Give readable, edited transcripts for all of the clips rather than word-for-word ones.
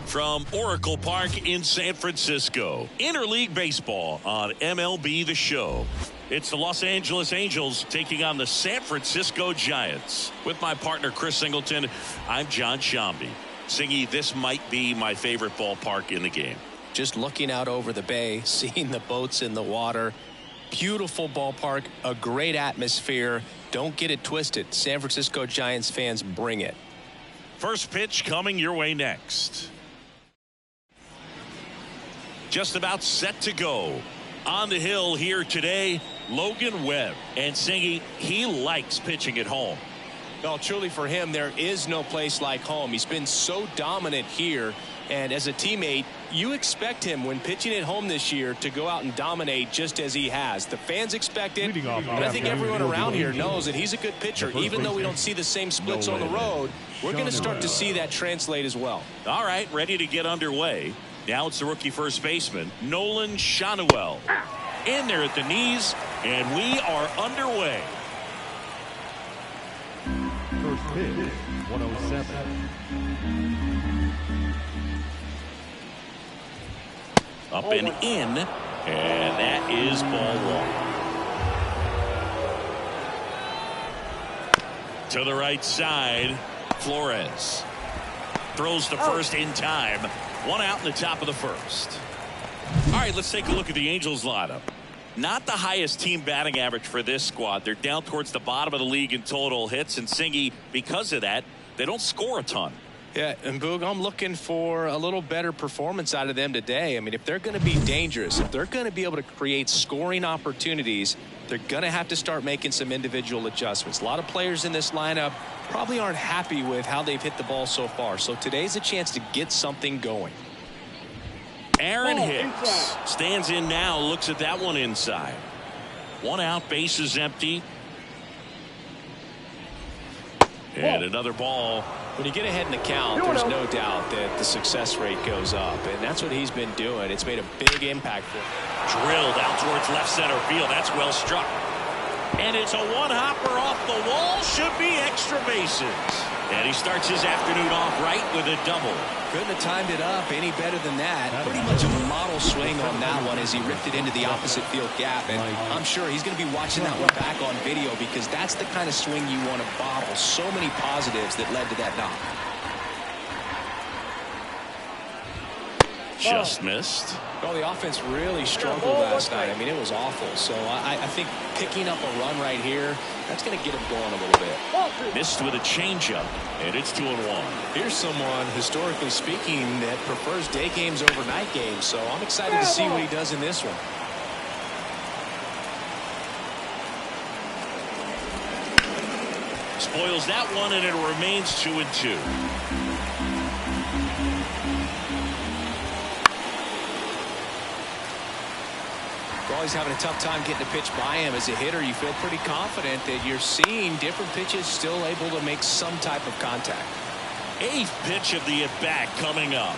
From Oracle Park in San Francisco, Interleague Baseball on MLB The Show. It's the Los Angeles Angels taking on the San Francisco Giants. With my partner Chris Singleton, I'm John Shambi. Singy, this might be my favorite ballpark in the game. Just looking out over the bay, seeing the boats in the water. Beautiful ballpark, a great atmosphere. Don't get it twisted. San Francisco Giants fans, bring it. First pitch coming your way next. Just about set to go. On the hill here today, Logan Webb. And Singy, he likes pitching at home. Well, truly for him, there is no place like home. He's been so dominant here. And as a teammate, you expect him when pitching at home this year to go out and dominate just as he has. The fans expect it. And I think everyone around here knows that he's a good pitcher. Even though we don't see the same splits on the road, we're going to start to see that translate as well. All right, ready to get underway. Now it's the rookie first baseman, Nolan Schanuel. In there at the knees, and we are underway. First pitch, 107. Up and in, and that is ball one. To the right side, Flores throws to first in time. One out in the top of the first. All right, let's take a look at the Angels lineup. Not the highest team batting average for this squad. They're down towards the bottom of the league in total hits, and Singy, because of that, they don't score a ton. Yeah, and Boog, I'm looking for a little better performance out of them today. I mean, if they're going to be dangerous, if they're going to be able to create scoring opportunities, they're going to have to start making some individual adjustments. A lot of players in this lineup probably aren't happy with how they've hit the ball so far. So today's a chance to get something going. Aaron Hicks stands in now, looks at that one inside. One out, base is empty. And another ball. When you get ahead in the count, there's no doubt that the success rate goes up, and that's what he's been doing. It's made a big impact for him. Drilled out towards left center field. That's well struck. And it's a one-hopper off the wall. Should be extra bases. And he starts his afternoon off right with a double. Couldn't have timed it up any better than that. Pretty much a model swing on that one as he ripped it into the opposite field gap. And I'm sure he's going to be watching that one back on video because that's the kind of swing you want to bottle. So many positives that led to that knock. Just missed. Well, the offense really struggled last night. I mean, it was awful. So I think picking up a run right here, that's going to get him going a little bit. Missed with a changeup, and it's 2-1. Here's someone, historically speaking, that prefers day games over night games. So I'm excited to see what he does in this one. Spoils that one, and it remains 2-2. Always having a tough time getting a pitch by him. As a hitter, you feel pretty confident that you're seeing different pitches still able to make some type of contact. Eighth pitch of the at-bat coming up.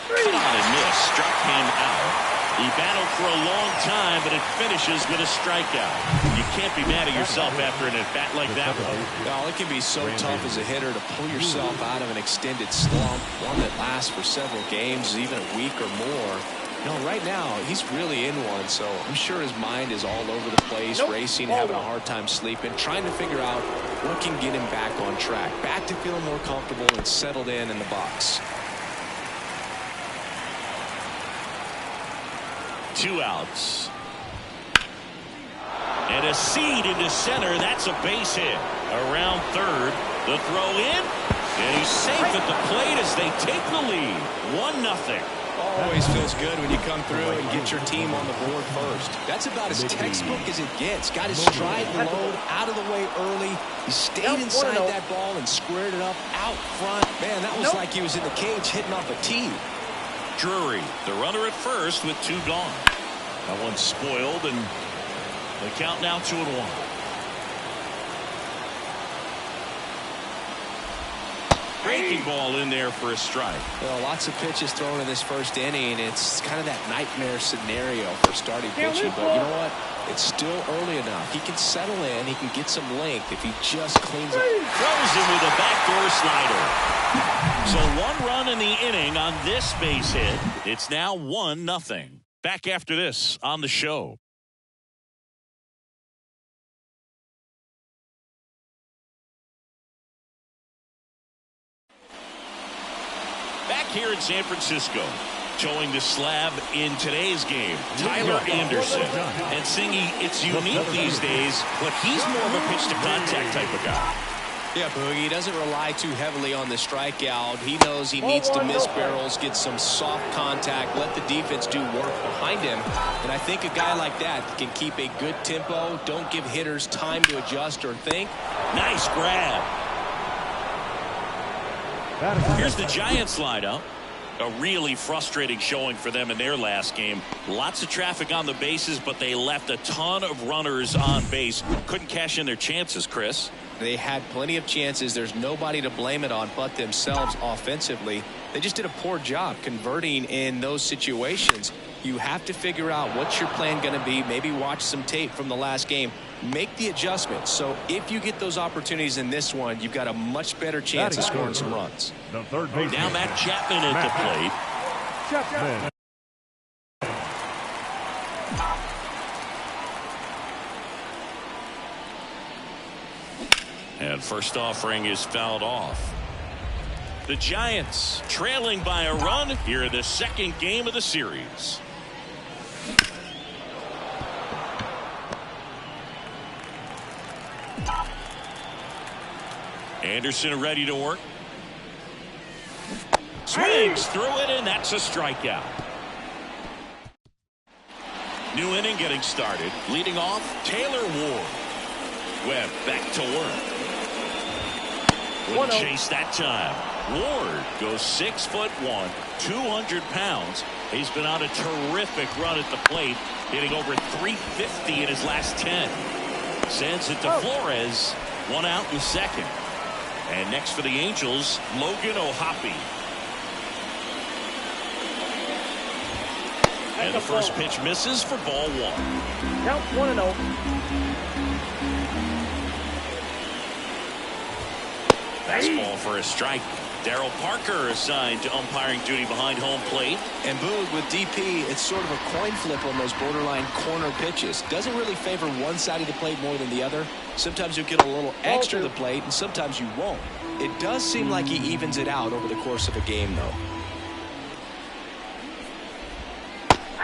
Cut on and miss. Struck him out. He battled for a long time, but it finishes with a strikeout. You can't be mad at yourself after an at-bat like that one. Well, it can be so tough as a hitter to pull yourself out of an extended slump, one that lasts for several games, even a week or more. No, right now, he's really in one, so I'm sure his mind is all over the place, racing, having a hard time sleeping, trying to figure out what can get him back on track, back to feeling more comfortable and settled in the box. 2 outs. And a seed into center. That's a base hit. Around third. The throw in. And he's safe at the plate as they take the lead. 1-0. Always feels good when you come through and get your team on the board first. That's about as textbook as it gets. Got his stride load out of the way early. He stayed inside that ball and squared it up out front. Man, that was like he was in the cage hitting off a tee. Drury, the runner at first with 2 gone. That one's spoiled, and the count now 2-1. Breaking ball in there for a strike. Well, lots of pitches thrown in this first inning. It's kind of that nightmare scenario for starting pitching. But you know what? It's still early enough. He can settle in. He can get some length if he just cleans up. Throws him with a backdoor slider. So 1 run in the inning on this base hit. It's now 1-0. Back after this on the show. Back here in San Francisco, showing the slab in today's game, Tyler Anderson. And Singy, it's unique these days, but he's more of a pitch-to-contact type of guy. Yeah, Boogie, he doesn't rely too heavily on the strikeout. He knows he needs to miss barrels, get some soft contact, let the defense do work behind him. And I think a guy like that can keep a good tempo, don't give hitters time to adjust or think. Nice grab. Here's the Giants lineup. A really frustrating showing for them in their last game. Lots of traffic on the bases, but they left a ton of runners on base. Couldn't cash in their chances, Chris. They had plenty of chances. There's nobody to blame it on but themselves offensively. They just did a poor job converting in those situations. You have to figure out what's your plan going to be. Maybe watch some tape from the last game. Make the adjustments. So if you get those opportunities in this one, you've got a much better chance of scoring some runs. Now Matt Chapman at the plate. Chapman. And first offering is fouled off. The Giants trailing by a run here in the second game of the series. Anderson ready to work. Swings through it, and that's a strikeout. New inning getting started. Leading off, Taylor Ward. Webb back to work. Wouldn't chase that time. Ward goes 6'1", 200 pounds. He's been on a terrific run at the plate, hitting over 350 in his last 10. Sends it to Flores. 1 out in the second. And next for the Angels, Logan O'Hoppe. And the first pitch misses for ball 1. Count 1-0. Fastball for a strike. Darryl Parker assigned to umpiring duty behind home plate. And Boog, with DP, it's sort of a coin flip on those borderline corner pitches. Doesn't really favor one side of the plate more than the other. Sometimes you get a little extra to the plate, and sometimes you won't. It does seem like he evens it out over the course of a game, though.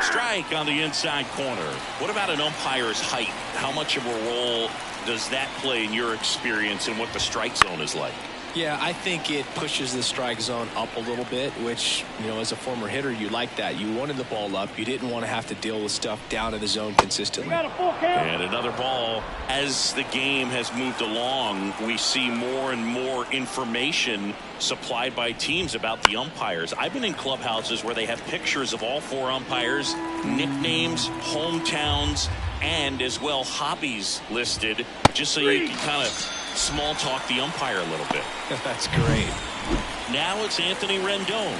Strike on the inside corner. What about an umpire's height? How much of a role does that play in your experience and what the strike zone is like? Yeah, I think it pushes the strike zone up a little bit, which, you know, as a former hitter, you like that. You wanted the ball up. You didn't want to have to deal with stuff down in the zone consistently. And another ball. As the game has moved along, we see more and more information supplied by teams about the umpires. I've been in clubhouses where they have pictures of all 4 umpires, nicknames, hometowns, and as well hobbies listed, just so you can kind of small talk the umpire a little bit. That's great. Now it's Anthony Rendon.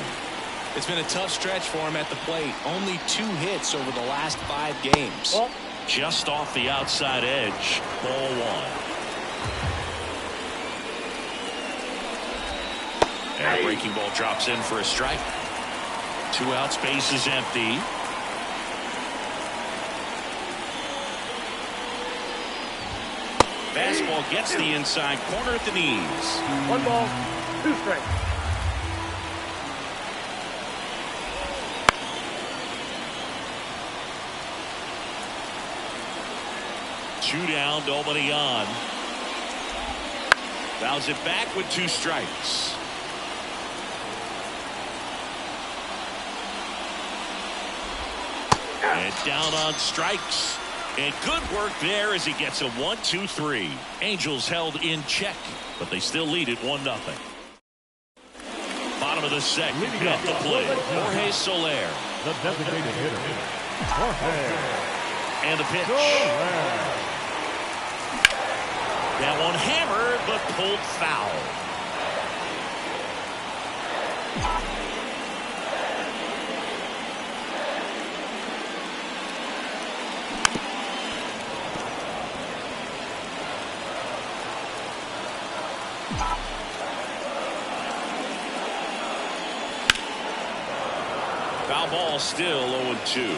It's been a tough stretch for him at the plate. Only 2 hits over the last 5 games. Just off the outside edge. Ball 1. And a breaking ball drops in for a strike. 2 outs, base is empty. Fastball gets the inside corner at the knees. 1 ball, 2 strikes. Two down, nobody on. Fouls it back with 2 strikes. And down on strikes. And good work there as he gets a 1-2-3. Angels held in check, but they still lead it 1-0. Bottom of the second, at the plate, Jorge Soler. The designated hitter, Jorge. And the pitch. That one hammered, but pulled foul. Foul ball, still 0-2.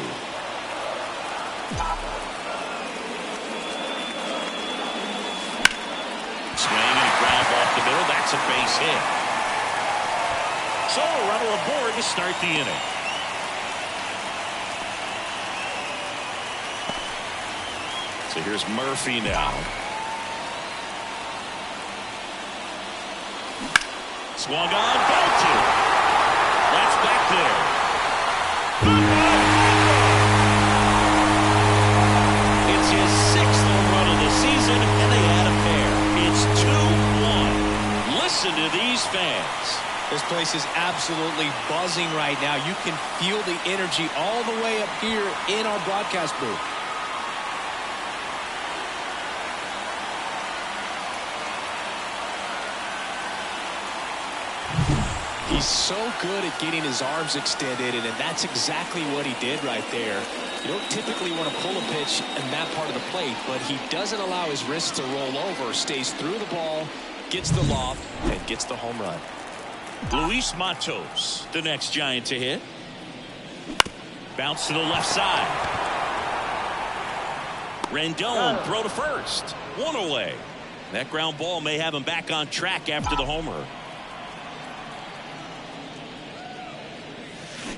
Swing and a ground off the middle. That's a base hit. So a runner aboard to start the inning. So here's Murphy now. Swung on, foul to. That's back there. It's his 6th home run of the season, and they add a pair. It's 2-1. Listen to these fans. This place is absolutely buzzing right now. You can feel the energy all the way up here in our broadcast booth. He's so good at getting his arms extended, and that's exactly what he did right there. You don't typically want to pull a pitch in that part of the plate, but he doesn't allow his wrists to roll over, stays through the ball, gets the loft, and gets the home run. Luis Matos, the next Giant to hit. Bounce to the left side. Rendon, throw to first. 1 away. That ground ball may have him back on track after the homer.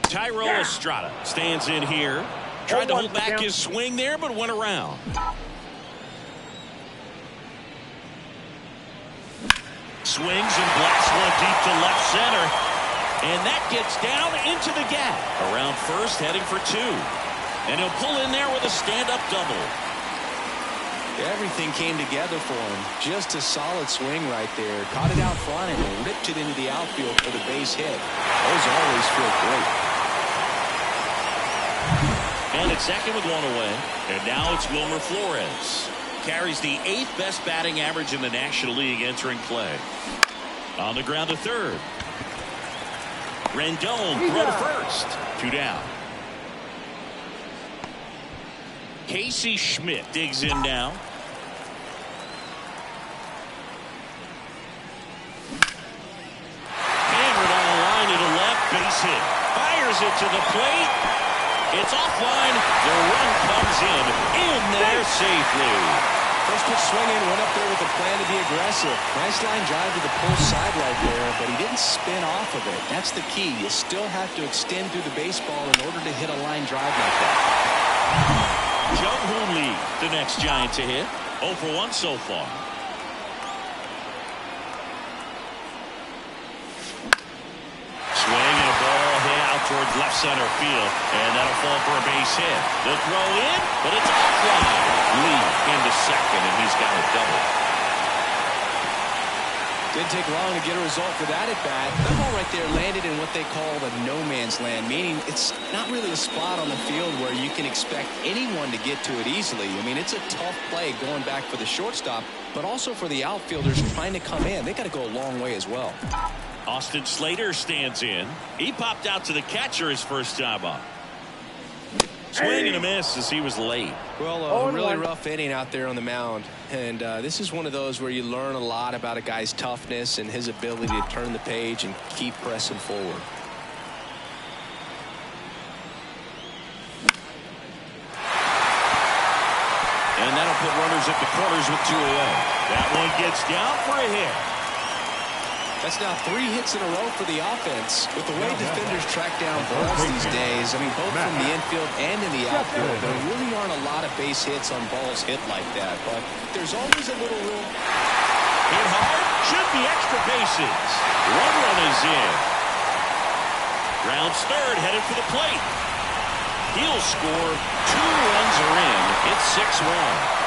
Thairo Estrada stands in here. Tried to hold back his swing there, but went around. Swings and blasts one deep to left center. And that gets down into the gap. Around first, heading for 2. And he'll pull in there with a stand-up double. Everything came together for him. Just a solid swing right there. Caught it out front and ripped it into the outfield for the base hit. Those always feel great. And it's second with 1 away. And now it's Wilmer Flores. Carries the 8th best batting average in the National League entering play. On the ground to third. Rendon, throw to first. 2 down. Casey Schmidt digs in now. Hammered on the line to the left, base hit. Fires it to the plate. It's offline. The run comes in there safely. First pitch swinging, went up there with a plan to be aggressive. Nice line drive to the pull side right there, but he didn't spin off of it. That's the key. You still have to extend through the baseball in order to hit a line drive like that. Jung-Hoon Lee, the next Giant to hit. 0 for 1 so far. Swing and a ball hit out towards left center field, and that'll fall for a base hit. The throw in, but it's offline. Lee into second, and he's got a double. Didn't take long to get a result for that at bat. That ball right there landed in what they call the no man's land, meaning it's not really a spot on the field where you can expect anyone to get to it easily. I mean, it's a tough play going back for the shortstop, but also for the outfielders trying to come in. They got to go a long way as well. Austin Slater stands in. He popped out to the catcher his first time up. Swing and a miss as he was late. Well, a really rough inning out there on the mound. And this is one of those where you learn a lot about a guy's toughness and his ability to turn the page and keep pressing forward. And that'll put runners at the corners with 2 away. That one gets down for a hit. That's now 3 hits in a row for the offense. With the way defenders track down balls these days, I mean, both from the infield and in the outfield, there really aren't a lot of base hits on balls hit like that. But there's always a little room. Hit hard, should be extra bases. 1 run is in. Rounds third, headed for the plate. He'll score. 2 runs are in. It's 6-1.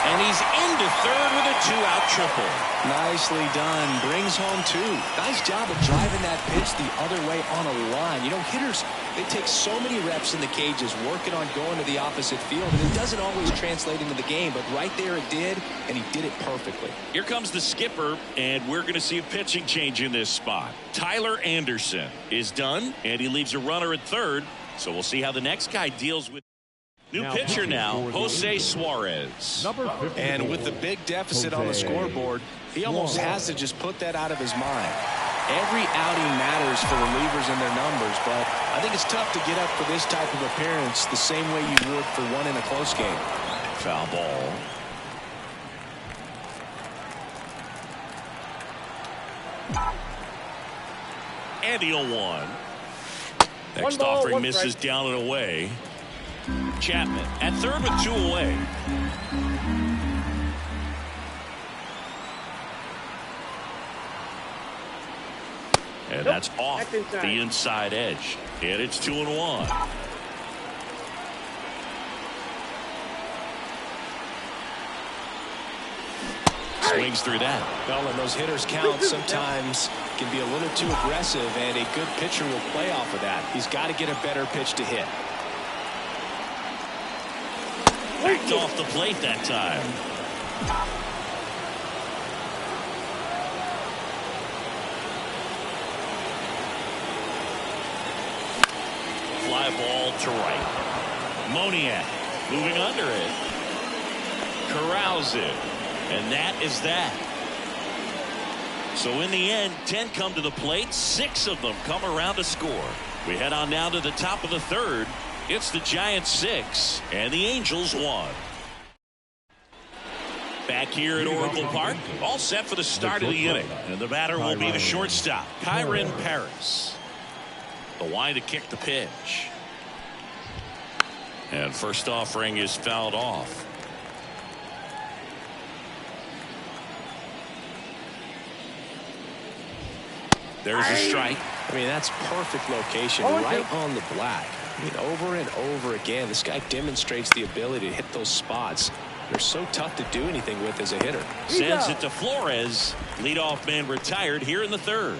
And he's into third with a 2-out triple. Nicely done. Brings home 2. Nice job of driving that pitch the other way on a line. You know, hitters, they take so many reps in the cages working on going to the opposite field, and it doesn't always translate into the game, but right there it did, and he did it perfectly. Here comes the skipper, and we're going to see a pitching change in this spot. Tyler Anderson is done, and he leaves a runner at third, so we'll see how the next guy deals with. New pitcher now, Jose Suarez. And with the big deficit on the scoreboard, he almost has to just put that out of his mind. Every outing matters for relievers and their numbers, but I think it's tough to get up for this type of appearance the same way you would for one in a close game. Foul ball. And the 0-1. Next offering misses down and away. Chapman at third with 2 away. And that's off the inside edge. And it's 2-1. Swings through that. Well, and those hitters count sometimes can be a little too aggressive, and a good pitcher will play off of that. He's got to get a better pitch to hit. Backed off the plate that time. Fly ball to right. Moniak moving under it. Corrals it. And that is that. So in the end, 10 come to the plate. 6 of them come around to score. We head on now to the top of the third. It's the Giants 6 and the Angels 1. Back here at Oracle Park, all set for the start of the inning. And the batter will be the shortstop, Kyren Paris. The line to kick the pitch. And first offering is fouled off. There's a strike. I mean, that's perfect location, right on the black. I mean, over and over again, this guy demonstrates the ability to hit those spots. They're so tough to do anything with as a hitter. Sends it to Flores. Leadoff man retired here in the third.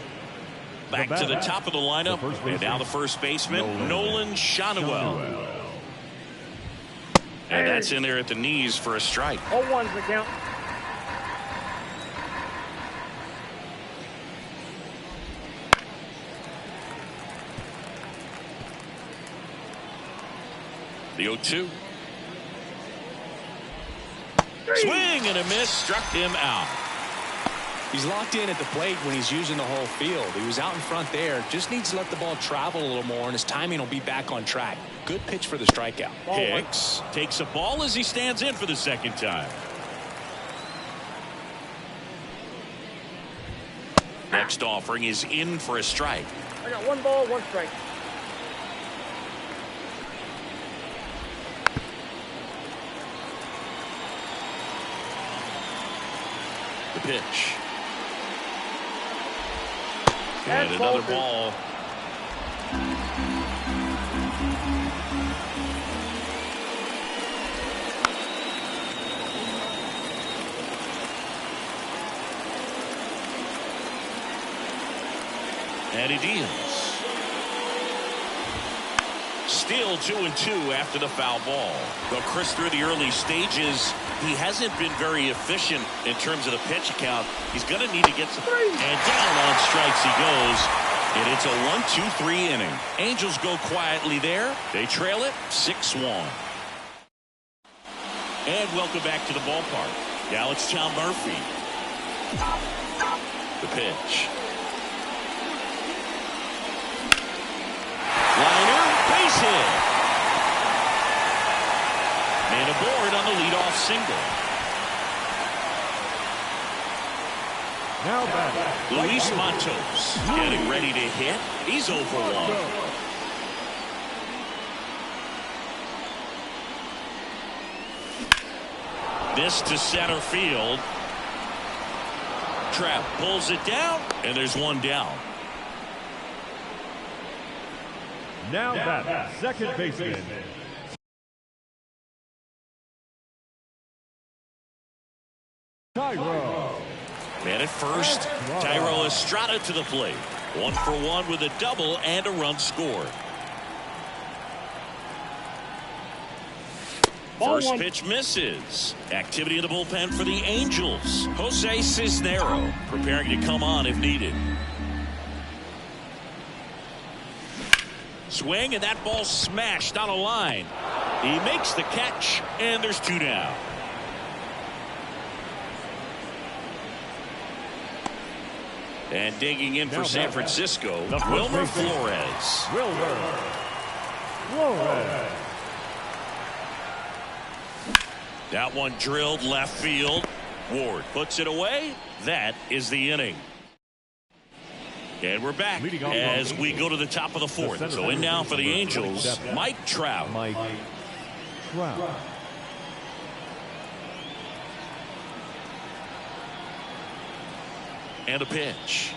Back to the top of the lineup. And now the first baseman, Nolan Schanuel. And that's in there at the knees for a strike. 0-1's the count. The 0-2. Swing and a miss, struck him out. He's locked in at the plate when he's using the whole field. He was out in front there. Just needs to let the ball travel a little more, and his timing will be back on track. Good pitch for the strikeout. Hicks takes a ball as he stands in for the second time. Next offering is in for a strike. I got 1 ball, 1 strike. The pitch. And another ball. And he deals. Still 2-2 after the foul ball. Well, Chris, through the early stages, he hasn't been very efficient in terms of the pitch count. He's going to need to get some. And down on strikes he goes. And it's a 1-2-3 inning. Angels go quietly there. They trail it 6-1. And welcome back to the ballpark. Now it's Tom Murphy. The pitch. Liner, base hit. Man aboard on the leadoff single. Now back. Luis Matos getting ready to hit. He's 0 for 1. This to center field. Trapp pulls it down, and there's one down. Now back. Second baseman, first. Thairo Estrada to the plate. 1 for 1 with a double and a run scored. First pitch misses. Activity in the bullpen for the Angels. Jose Cisnero preparing to come on if needed. Swing, and that ball smashed on a line. He makes the catch, and there's 2 down. And digging in for San Francisco, Wilmer Flores. Wilmer Flores. That one drilled left field. Ward puts it away. That is the inning. And we're back as we go to the top of the 4th. So in now for the Angels, Mike Trout. Mike Trout. And a pitch.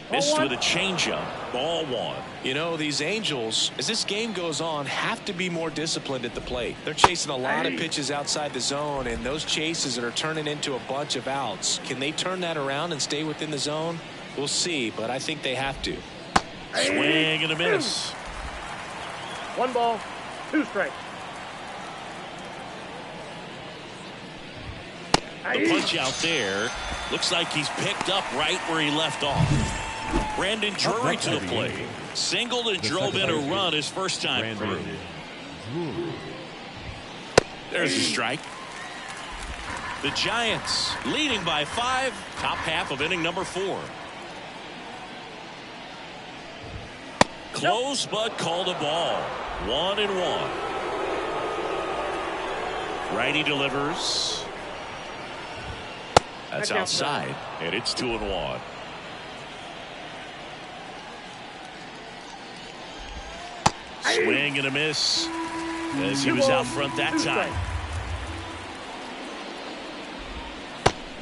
Missed with a changeup. Ball 1. You know, these Angels, as this game goes on, have to be more disciplined at the plate. They're chasing a lot of pitches outside the zone, and those chases that are turning into a bunch of outs. Can they turn that around and stay within the zone? We'll see, but I think they have to. Swing and a miss. 1 ball, 2 strikes. The punch out there. Looks like he's picked up right where he left off. Brandon Drury to the plate. Singled and drove in a run his first time through. There's a strike. The Giants leading by 5. Top half of inning number 4. Close but called a ball. 1-1. Righty delivers. That's outside, and it's 2-1. Swing and a miss as he was out front that time.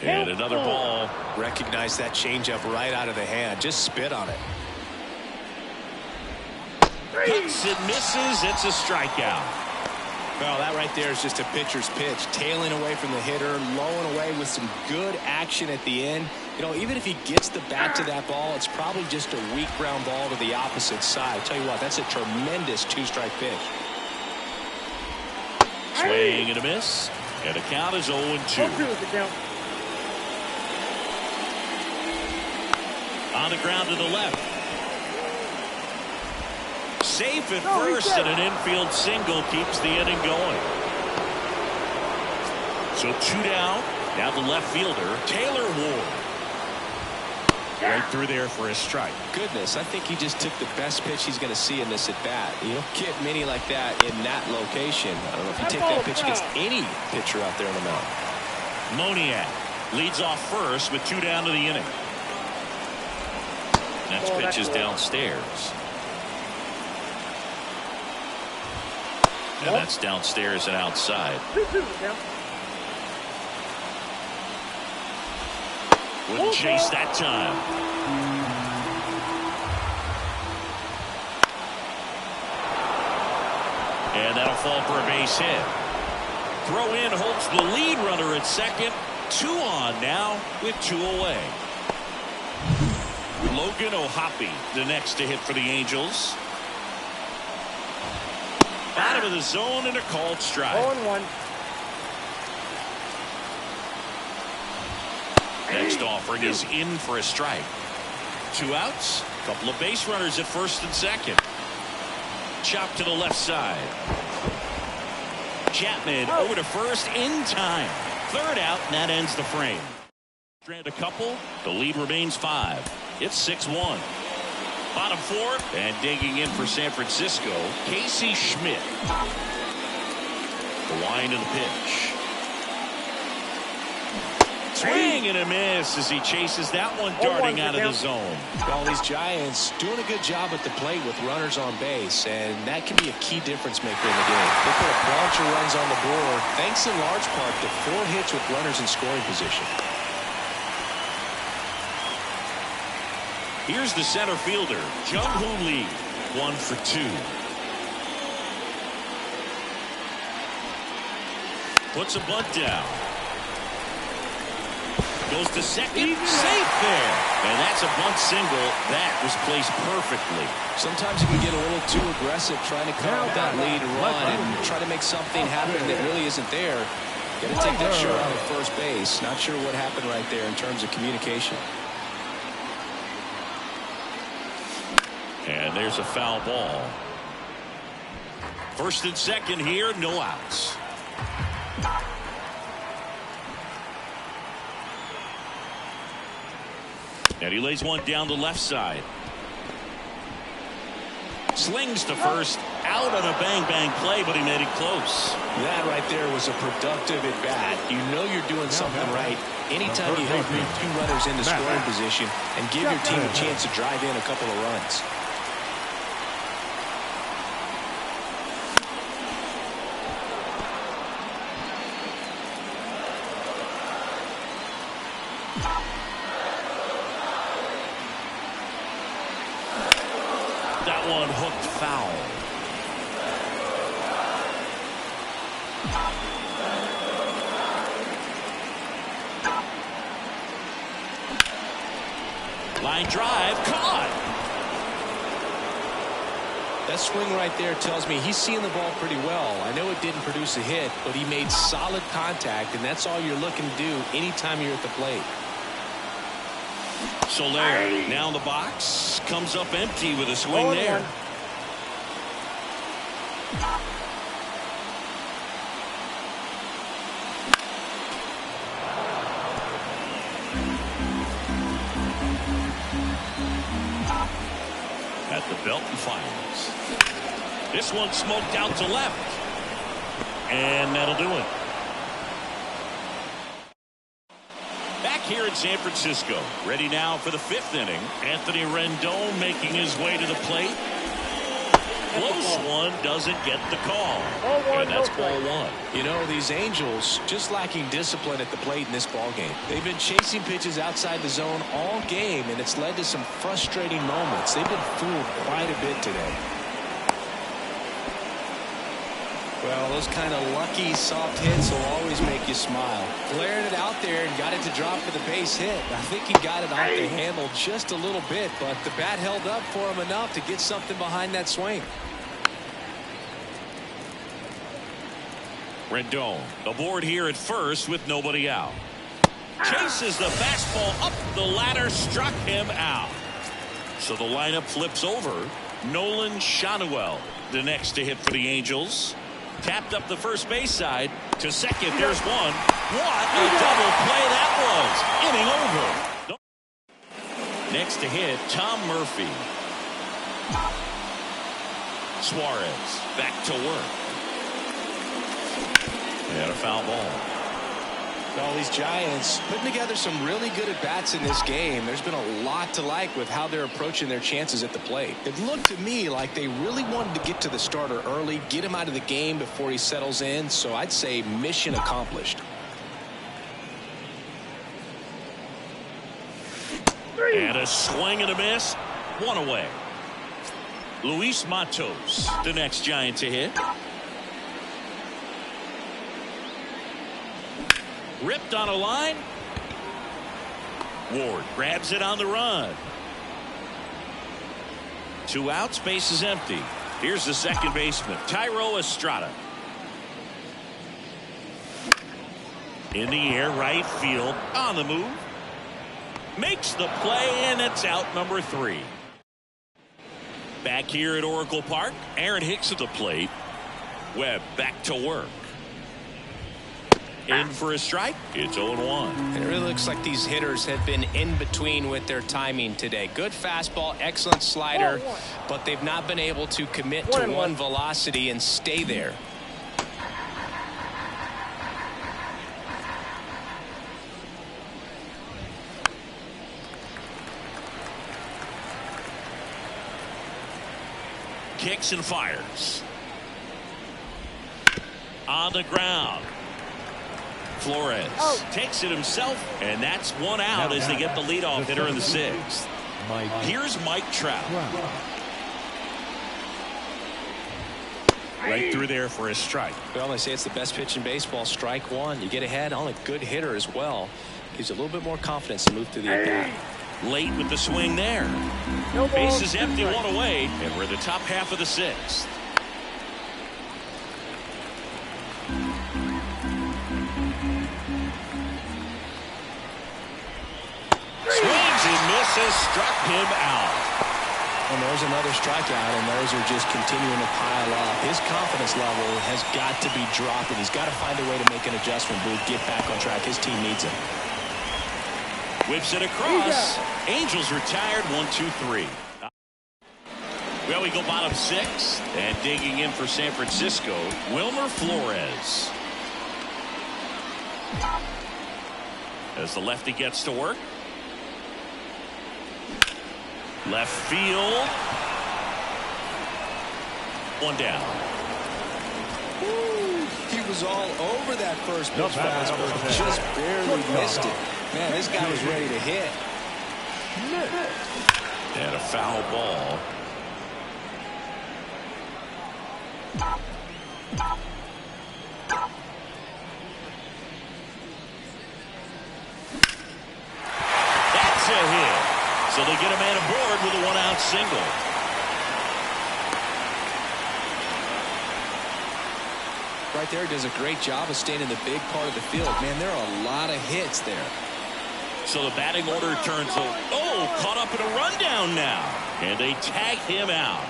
And another ball. Recognize that changeup right out of the hand. Just spit on it. Cuts and misses. It's a strikeout. Well, that right there is just a pitcher's pitch. Tailing away from the hitter, lowing away with some good action at the end. You know, even if he gets the bat to that ball, it's probably just a weak ground ball to the opposite side. Tell you what, that's a tremendous 2-strike pitch. Swing and a miss. And the count is 0-2. On the ground to the left. Safe at first, and an infield single keeps the inning going. So 2 down. Now the left fielder, Taylor Ward. Right through there for a strike. Goodness, I think he just took the best pitch he's going to see in this at bat. You don't get many like that in that location. I don't know if you take that pitch against any pitcher out there on the mound. Moniak leads off first with 2 down to the inning. Next pitch is downstairs. And that's downstairs and outside. Wouldn't chase that time. And that'll fall for a base hit. Throw in holds the lead runner at second. 2 on now with 2 away. Logan O'Hoppe the next to hit for the Angels. Out of the zone and a called strike. 0-1. Next offering is in for a strike. 2 outs. Couple of base runners at first and second. Chop to the left side. Chapman over to first in time. 3rd out, and that ends the frame. Strand a couple. The lead remains 5. It's 6-1. Bottom 4, and digging in for San Francisco, Casey Schmidt. The wind of the pitch. Swing and a miss as he chases that one darting out of the zone. Well, these Giants doing a good job at the plate with runners on base, and that can be a key difference maker in the game. They put a bunch of runs on the board, thanks in large part to 4 hits with runners in scoring position. Here's the center fielder, Jung-Hoo Lee, 1 for 2. Puts a bunt down. Goes to second. Safe there. And that's a bunt single. That was placed perfectly. Sometimes you can get a little too aggressive trying to cut out that lead run and try to make something happen that really isn't there. Got to take that shot out of first base. Not sure what happened right there in terms of communication. And there's a foul ball. First and second here, no outs. And he lays one down the left side. Slings to first, out on a bang-bang play, but he made it close. That right there was a productive at-bat. You know you're doing something right anytime you help move two runners into scoring position and give your team a chance to drive in a couple of runs. That one hooked foul. Line drive, caught. That swing right there tells me he's seeing the ball pretty well. I know it didn't produce a hit, but he made solid contact, and that's all you're looking to do anytime you're at the plate. Soler now in the box, comes up empty with a swing there. At the belt and fires. This one smoked out to left. And that'll do it. Back here in San Francisco, ready now for the fifth inning. Anthony Rendon making his way to the plate. Close one, doesn't get the call. And that's ball one. You know, these Angels just lacking discipline at the plate in this ball game. They've been chasing pitches outside the zone all game, and it's led to some frustrating moments. They've been fooled quite a bit today. Well, those kind of lucky soft hits will always make you smile. Flared it out there and got it to drop for the base hit. I think he got it off the handle just a little bit, but the bat held up for him enough to get something behind that swing. Rendon aboard here at first with nobody out. Chases the fastball up the ladder, struck him out. So the lineup flips over. Nolan Schanuel, the next to hit for the Angels. Tapped up the first base side to second. There's one. What a double play that was. Inning over. Next to hit, Tom Murphy. Suarez back to work. And a foul ball. Well, these Giants putting together some really good at-bats in this game. There's been a lot to like with how they're approaching their chances at the plate. It looked to me like they really wanted to get to the starter early, get him out of the game before he settles in. So I'd say mission accomplished. And a swing and a miss. One away. Luis Matos, the next Giant to hit. Ripped on a line. Ward grabs it on the run. 2 outs, base is empty. Here's the second baseman, Thairo Estrada. In the air, right field, on the move. Makes the play, and it's out number 3. Back here at Oracle Park, Aaron Hicks at the plate. Webb back to work. In for a strike. It's 0-1. It really looks like these hitters have been in between with their timing today. Good fastball, excellent slider, but they've not been able to commit to one velocity and stay there. Kicks and fires. On the ground. Flores takes it himself, and that's 1 out as they get the leadoff hitter in the 6th. Here's Mike Trout. Right through there for a strike. Well, they say it's the best pitch in baseball. Strike one. You get ahead on a good hitter as well. Gives you a little bit more confidence to move through the at-bat. Late with the swing there. No ball, Base is 2 empty, strikes. 1 away, and we're in the top half of the 6th. Swings and misses, struck him out. And there's another strikeout, and those are just continuing to pile up. His confidence level has got to be dropping. He's got to find a way to make an adjustment, Boog, get back on track. His team needs him. Whips it across. Angels retired, 1-2-3. Well, we go bottom 6, and digging in for San Francisco, Wilmer Flores. As the lefty gets to work. Left field. 1 down. He was all over that first pitch fastball. Number 10. Just barely missed it. Man, this guy was ready to hit. And a foul ball. That's a hit. So they get a man aboard with a 1-out single. Right there, does a great job of staying in the big part of the field. Man, there are a lot of hits there. So the batting order turns over. Oh, caught up in a rundown now. And they tag him out.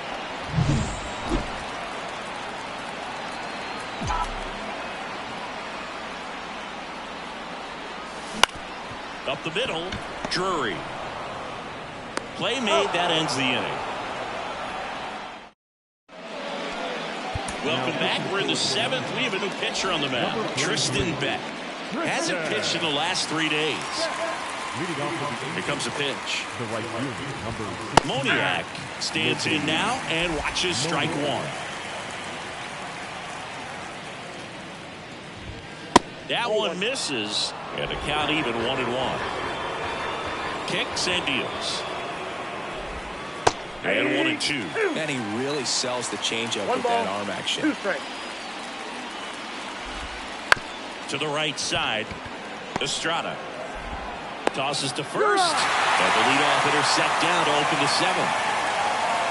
Up the middle, Drury. Play made, that ends the inning. Welcome back. We're in the 7th. We have a new pitcher on the mound, Tristan Beck. Hasn't pitched in the last 3 days. Leading off with the Here comes a pitch. the right field, number Moniak stands in now and watches strike 1. That one misses, and the count even 1-1. Kicks and deals. And 1-2. Man, he really sells the changeup 1 with ball, that arm action. 2 strikes. To the right side, Estrada tosses to first, and the leadoff hitter set down to open the 7th.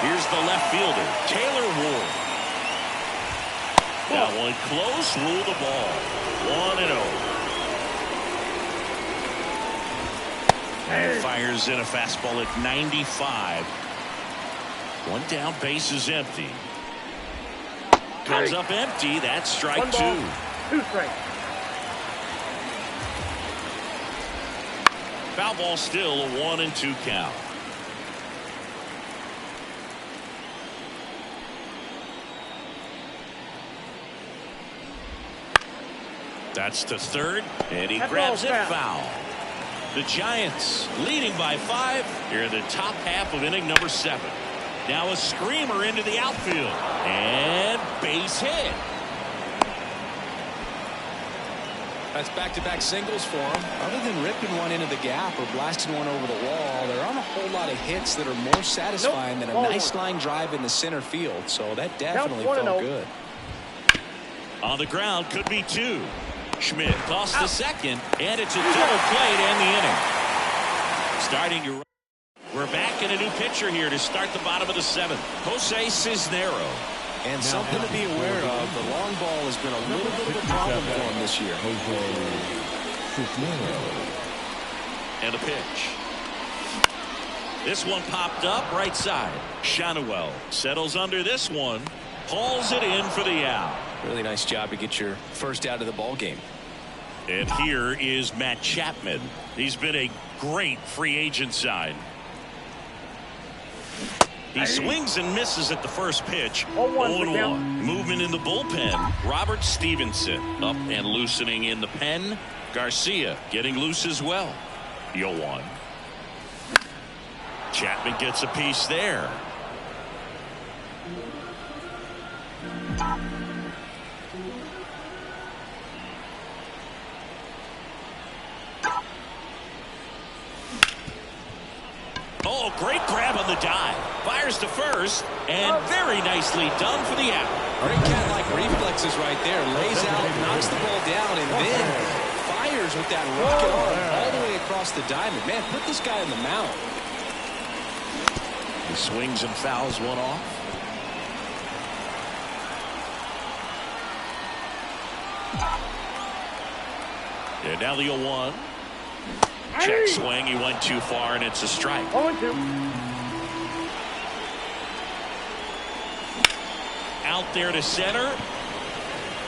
Here's the left fielder, Taylor Ward. That one close, rule the ball. 1-0. And fires in a fastball at 95. 1 down, base is empty. Comes up empty. That's strike 1 ball, 2. 2 strikes. Foul ball still, a 1-2 count. That's to third, and he That grabs ball's it, foul. foul. The Giants leading by 5 here in the top half of inning number 7. Now a screamer into the outfield, and base hit. That's back-to-back singles for him. Other than ripping one into the gap or blasting one over the wall, there aren't a whole lot of hits that are more satisfying than a nice line drive in the center field. So that definitely felt 1-0. good. On the ground, could be 2. Schmidt tossed to second, and it's a double play to end the inning. Starting to. We're back in a new pitcher here to start the bottom of the 7th. Jose Cisnero. And something to be aware of, the long ball has been a little bit of a problem for him this year. And a pitch. This one popped up right side. Schanuel settles under this one. Hauls it in for the out. Really nice job to get your first out of the ball game. And here is Matt Chapman. He's been a great free agent sign. He swings and misses at the first pitch. 0-1. Movement in the bullpen. Robert Stevenson up and loosening in the pen. Garcia getting loose as well. 0-1. Chapman gets a piece there. Oh, great grab on the dive. Fires to first, and very nicely done for the out. Great cat-like reflexes right there. Lays out, knocks the ball down, and then fires with that rocket arm all the way across the diamond. Man, put this guy on the mound. He swings and fouls one off. And now the 0-1. Check swing. He went too far, and it's a strike. 0-2. Out there to center.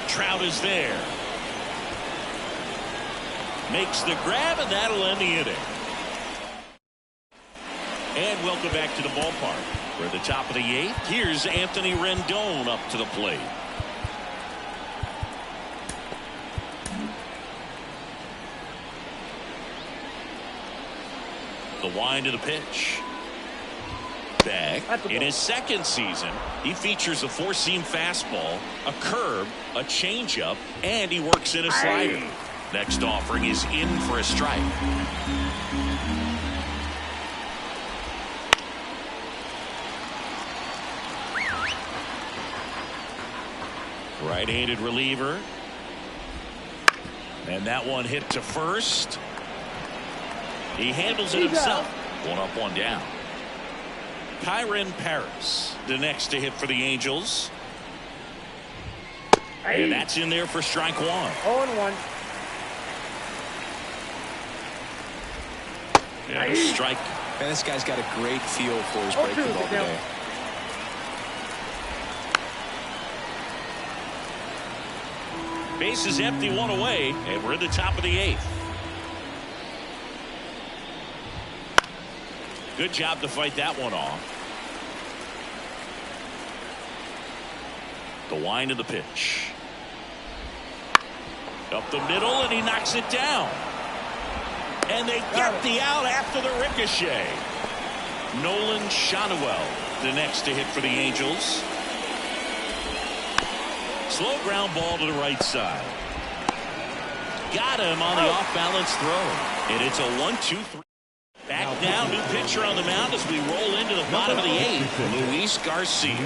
Trout is there. Makes the grab, and that'll end the inning. And welcome back to the ballpark. We're at the top of the 8th. Here's Anthony Rendon up to the plate. The wind of the pitch. Back in his second season, he features a 4-seam fastball, a curve, a changeup, and he works in a slider. Next offering is in for a strike. Right-handed reliever. And that one hit to first. He handles it himself. 1 up, 1 down. Kyren Paris, the next to hit for the Angels. And that's in there for strike 1. 0-1. And a strike. Man, this guy's got a great feel for his breaking ball today. Base is empty, 1 away, and we're at the top of the 8th. Good job to fight that one off. The wind of the pitch. Up the middle, and he knocks it down. And they get the out after the ricochet. Nolan Schanuel, the next to hit for the Angels. Slow ground ball to the right side. Got him on the off-balance throw. And it's a 1-2-3. Back now, new pitcher on the mound as we roll into the bottom of the 8th. Luis Garcia.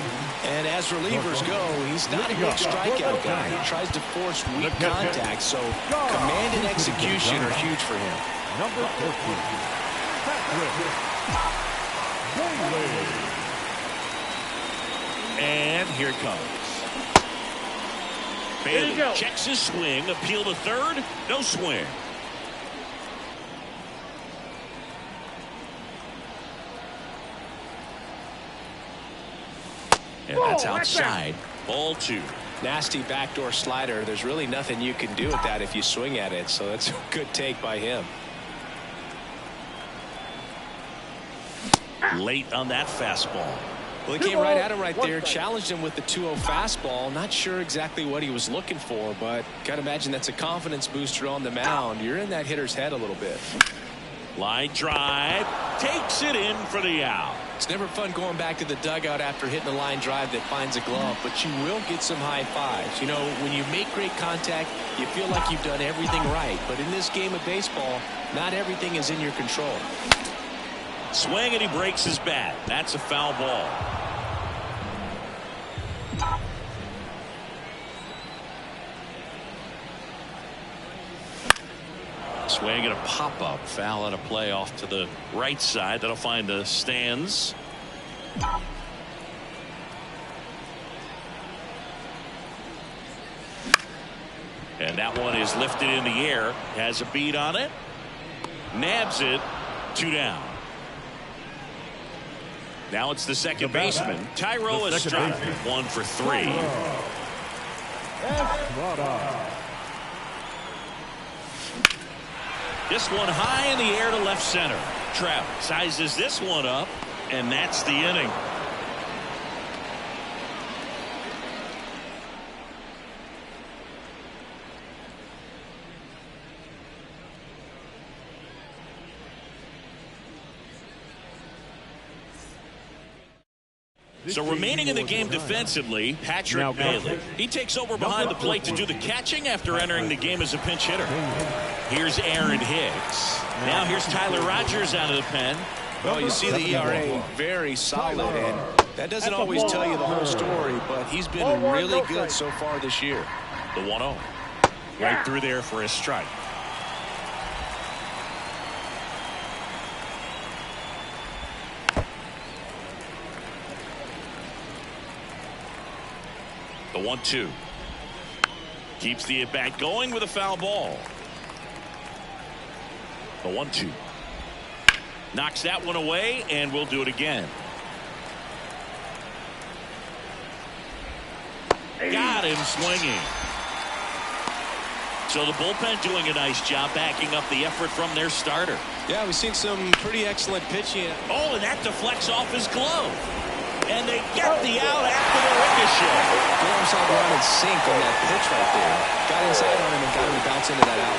And as relievers go, he's not a big strikeout guy. He tries to force weak contact, so command and execution are huge for him. Number 14, Patrick Bailey. And here it comes. Bailey checks his swing, appeal to third, no swing. And that's outside. Ball 2. Nasty backdoor slider. There's really nothing you can do with that if you swing at it, so that's a good take by him. Late on that fastball. Well, he came right at him right there, challenged him with the 2-0 fastball. Not sure exactly what he was looking for, but got to imagine that's a confidence booster on the mound. You're in that hitter's head a little bit. Line drive. Takes it in for the out. It's never fun going back to the dugout after hitting a line drive that finds a glove, but you will get some high fives. You know, when you make great contact, you feel like you've done everything right. But in this game of baseball, not everything is in your control. Swing, and he breaks his bat. That's a foul ball. Swing and a pop-up. Foul out of play off to the right side. That'll find the stands. And that one is lifted in the air. Has a beat on it. Nabs it. 2 down. Now it's the second baseman, Thairo Estrada. 1 for 3. This one high in the air to left center. Trout sizes this one up, and that's the inning. So remaining in the game defensively, Patrick Bailey. He takes over behind the plate to do the catching after entering the game as a pinch hitter. Here's Aaron Hicks. Now here's Tyler Rogers out of the pen. Well, you see the ERA very solid, and that doesn't always tell you the whole story, but he's been really good so far this year. The 1-0. Right through there for a strike. The 1-2. Keeps the at-bat going with a foul ball. The 1-2. Knocks that one away, and we'll do it again. Got him swinging. So the bullpen doing a nice job backing up the effort from their starter. Yeah, we've seen some pretty excellent pitching. Oh, and that deflects off his glove. And they get the out after the ricochet. Gloves on run and sink on that pitch right there. Got inside on him and got him to bounce into that out.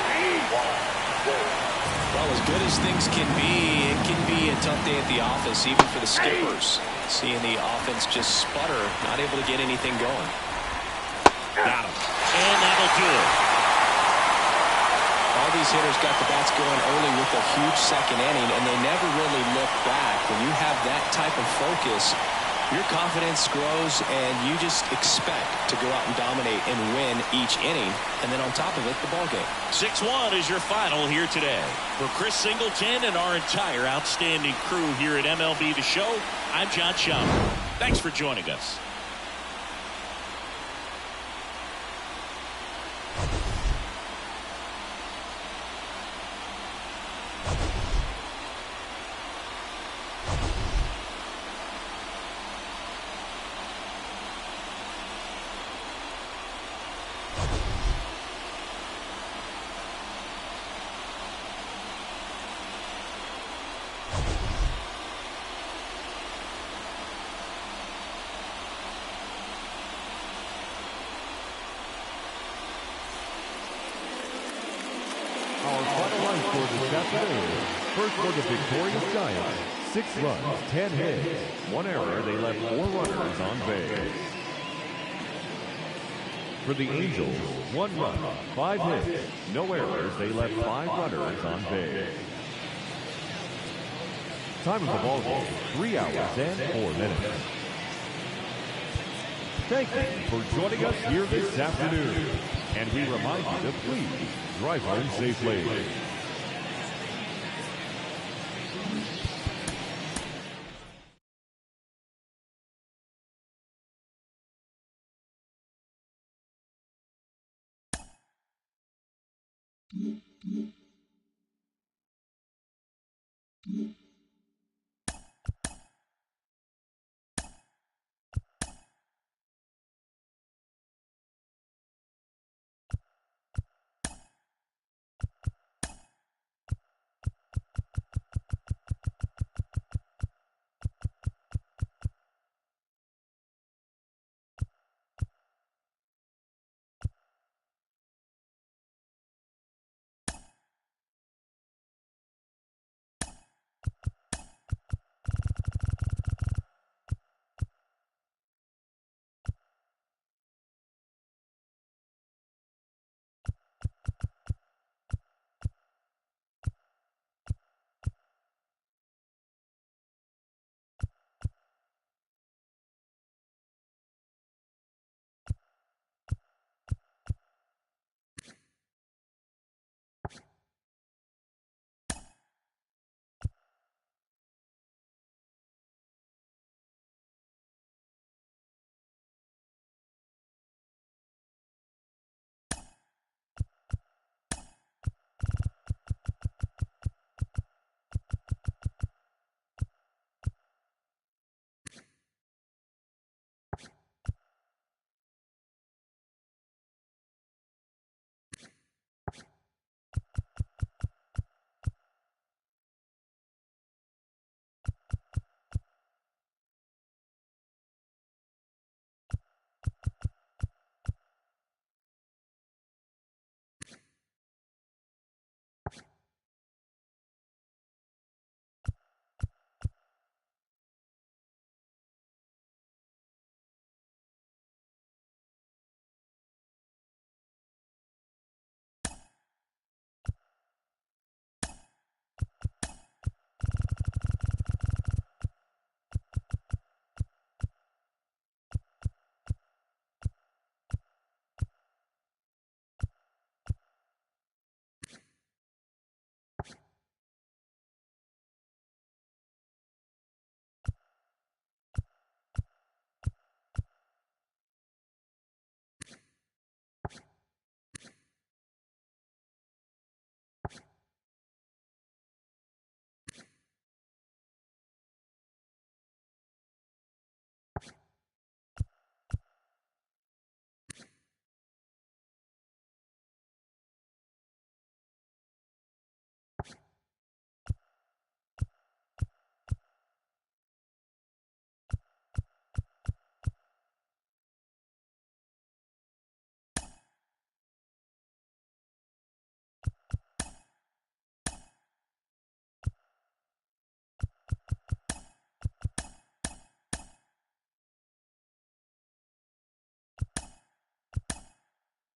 Well, as good as things can be, it can be a tough day at the office, even for the skippers. Seeing the offense just sputter, not able to get anything going. Got him. And that'll do it. All these hitters got the bats going early with a huge second inning, and they never really look back. When you have that type of focus, your confidence grows, and you just expect to go out and dominate and win each inning. And then on top of it, the ball game. 6-1 is your final here today. For Chris Singleton and our entire outstanding crew here at MLB The Show, I'm John Schaumburg. Thanks for joining us. Our final line score this afternoon. First for the victorious Giants, 6 runs, 10 hits. 1 error, they left 4 runners on base. For the Angels, 1 run, 5 hits. No errors, they left 5 runners on base. Time of the ball game, 3 hours and 4 minutes. Thank you for joining us here this afternoon. And we remind you to please drive home safely.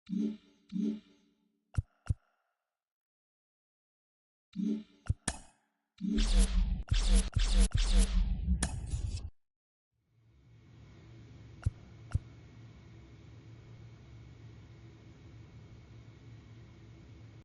you.